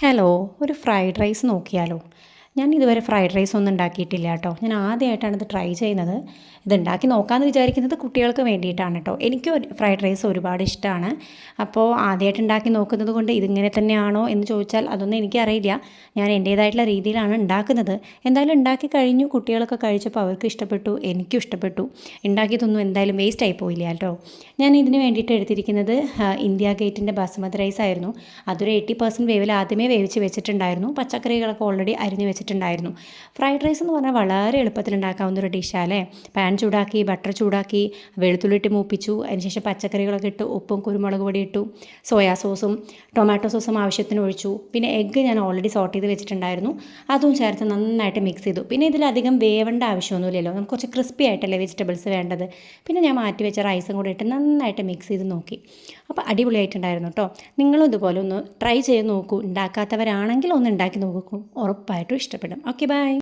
Hello, ഒരു fried rice നോക്കിയാലോ? ഞാൻ ഇതുവരെ ഫ്രൈഡ് റൈസ് ഒന്നും ഉണ്ടാക്കിയിട്ടില്ല കേട്ടോ. ഞാൻ ആദ്യമായിട്ടാണ് ഇത് ട്രൈ ചെയ്യുന്നത്. ഇത് ഉണ്ടാക്കി നോക്കാമെന്ന് വിചാരിക്കുന്നത് കുട്ടികൾക്ക് വേണ്ടിയിട്ടാണ് കേട്ടോ. എനിക്ക് ഫ്രൈഡ് റൈസ് ഒരുപാട് ഇഷ്ടമാണ്. അപ്പോൾ ആദ്യമായിട്ട് ഉണ്ടാക്കി നോക്കുന്നത് കൊണ്ട് ഇതിങ്ങനെ തന്നെയാണോ എന്ന് ചോദിച്ചാൽ അതൊന്നും എനിക്കറിയില്ല. ഞാൻ എൻ്റേതായിട്ടുള്ള രീതിയിലാണ് ഉണ്ടാക്കുന്നത്. എന്തായാലും ഉണ്ടാക്കി കഴിഞ്ഞു. കുട്ടികളൊക്കെ കഴിച്ചപ്പോൾ അവർക്ക് ഇഷ്ടപ്പെട്ടു, എനിക്കും ഇഷ്ടപ്പെട്ടു. ഉണ്ടാക്കിയതൊന്നും എന്തായാലും വേസ്റ്റ് ആയി പോയില്ല കേട്ടോ. ഞാൻ ഇതിന് വേണ്ടിയിട്ട് എടുത്തിരിക്കുന്നത് ഇന്ത്യ ഗേറ്റിൻ്റെ ബാസ്മതി റൈസ് ആയിരുന്നു. അതൊരു 80% വേവിൽ ആദ്യമേ വേവിച്ച് വെച്ചിട്ടുണ്ടായിരുന്നു. പച്ചക്കറികളൊക്കെ ഓൾറെഡി അരിഞ്ഞ് വെച്ചിട്ടുണ്ടായിരുന്നു. ഫ്രൈഡ് റൈസ് എന്ന് പറഞ്ഞാൽ വളരെ എളുപ്പത്തിൽ ഉണ്ടാക്കാവുന്ന ഒരു ഡിഷാല്ലേ. പാൻ ചൂടാക്കി, ബട്ടർ ചൂടാക്കി, വെളുത്തുള്ളി ഇട്ട് മൂപ്പിച്ചു. അതിനുശേഷം പച്ചക്കറികളൊക്കെ ഇട്ട് ഉപ്പും കുരുമുളക് പൊടി ഇട്ടു, സോയാ സോസും ടൊമാറ്റോ സോസും ആവശ്യത്തിന് ഒഴിച്ചു. പിന്നെ എഗ്ഗ് ഞാൻ ഓൾറെഡി സോട്ട് ചെയ്ത് വെച്ചിട്ടുണ്ടായിരുന്നു. അതും ചേർത്ത് നന്നായിട്ട് മിക്സ് ചെയ്തു. പിന്നെ ഇതിലധികം വേവേണ്ട ആവശ്യമൊന്നുമില്ലല്ലോ, നമുക്ക് കുറച്ച് ക്രിസ്പി ആയിട്ടല്ലേ വെജിറ്റബിൾസ് വേണ്ടത്. പിന്നെ ഞാൻ മാറ്റി വെച്ച റൈസും കൂടി ഇട്ട് നന്നായിട്ട് മിക്സ് ചെയ്ത് നോക്കി. അപ്പോൾ അടിപൊളിയായിട്ടുണ്ടായിരുന്നു കേട്ടോ. നിങ്ങളും ഇതുപോലെ ഒന്ന് ട്രൈ ചെയ്ത് നോക്കൂ. ഉണ്ടാക്കാത്തവരാണെങ്കിൽ ഒന്ന് ഉണ്ടാക്കി നോക്കൂ, ഉറപ്പായിട്ടും ഇഷ്ടപ്പെടും. Okay, by.